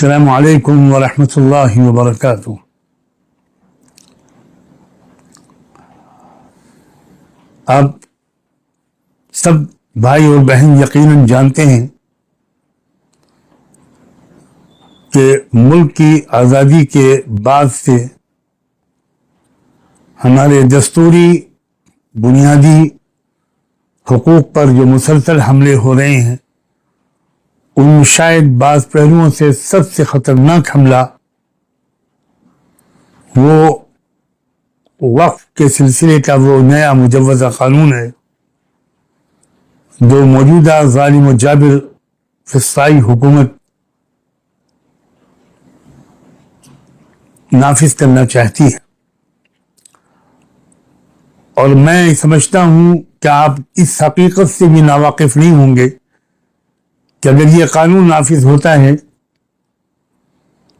السلام علیکم ورحمۃ اللہ وبرکاتہ۔ آپ سب بھائی اور بہن یقیناً جانتے ہیں کہ ملک کی آزادی کے بعد سے ہمارے دستوری بنیادی حقوق پر جو مسلسل حملے ہو رہے ہیں، ان میں شاید بعض پہلوؤں سے سب سے خطرناک حملہ وہ وقف کے سلسلے کا وہ نیا مجوزہ قانون ہے جو موجودہ ظالم و جابر فسطائی حکومت نافذ کرنا چاہتی ہے۔ اور میں سمجھتا ہوں کہ آپ اس حقیقت سے بھی ناواقف نہیں ہوں گے کہ اگر یہ قانون نافذ ہوتا ہے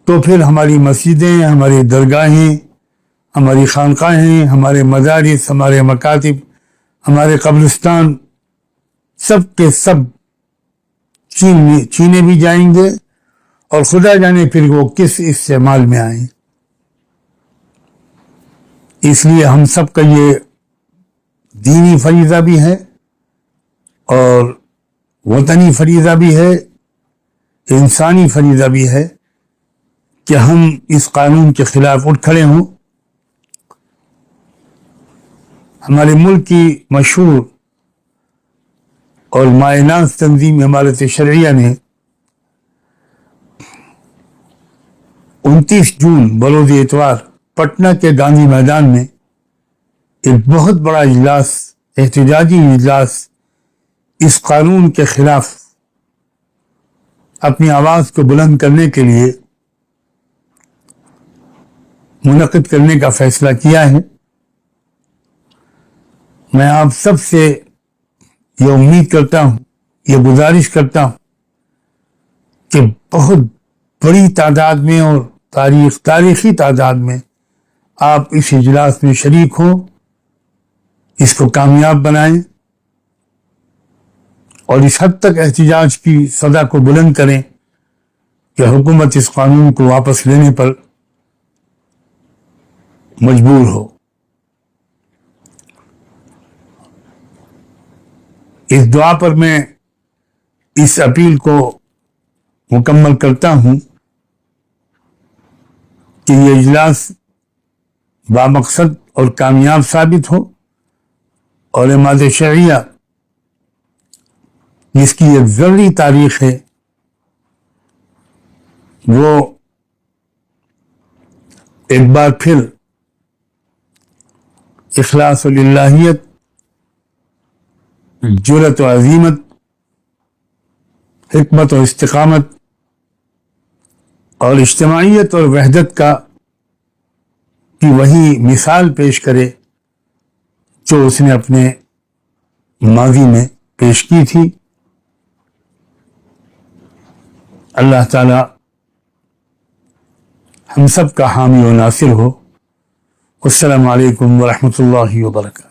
تو پھر ہماری مسجدیں، ہماری درگاہیں، ہماری خانقاہیں، ہمارے مدارس، ہمارے مکاتب، ہمارے قبرستان سب کے سب چینے بھی جائیں گے، اور خدا جانے پھر وہ کس استعمال میں آئیں۔ اس لیے ہم سب کا یہ دینی فریضہ بھی ہے اور وطنی فریضہ بھی ہے، انسانی فریضہ بھی ہے کہ ہم اس قانون کے خلاف اٹھ کھڑے ہوں۔ ہمارے ملک کی مشہور اور مائناز تنظیم امارت شرعیہ نے 29 جون بروز اتوار پٹنہ کے گاندھی میدان میں ایک بہت بڑا اجلاس، احتجاجی اجلاس اس قانون کے خلاف اپنی آواز کو بلند کرنے کے لیے منعقد کرنے کا فیصلہ کیا ہے۔ میں آپ سب سے یہ امید کرتا ہوں، یہ گزارش کرتا ہوں کہ بہت بڑی تعداد میں اور تاریخی تعداد میں آپ اس اجلاس میں شریک ہوں، اس کو کامیاب بنائیں اور اس حد تک احتجاج کی صدا کو بلند کریں کہ حکومت اس قانون کو واپس لینے پر مجبور ہو۔ اس دعا پر میں اس اپیل کو مکمل کرتا ہوں کہ یہ اجلاس بامقصد اور کامیاب ثابت ہو، اور امارت شرعیہ جس کی ایک ضروری تاریخ ہے وہ ایک بار پھر اخلاص و للہیت، جرأت و عزیمت، حکمت و استقامت اور اجتماعیت اور وحدت کی وہی مثال پیش کرے جو اس نے اپنے ماضی میں پیش کی تھی۔ اللہ تعالی ہم سب کا حامی و ناصر ہو۔ السلام علیکم ورحمۃ اللہ وبرکاتہ۔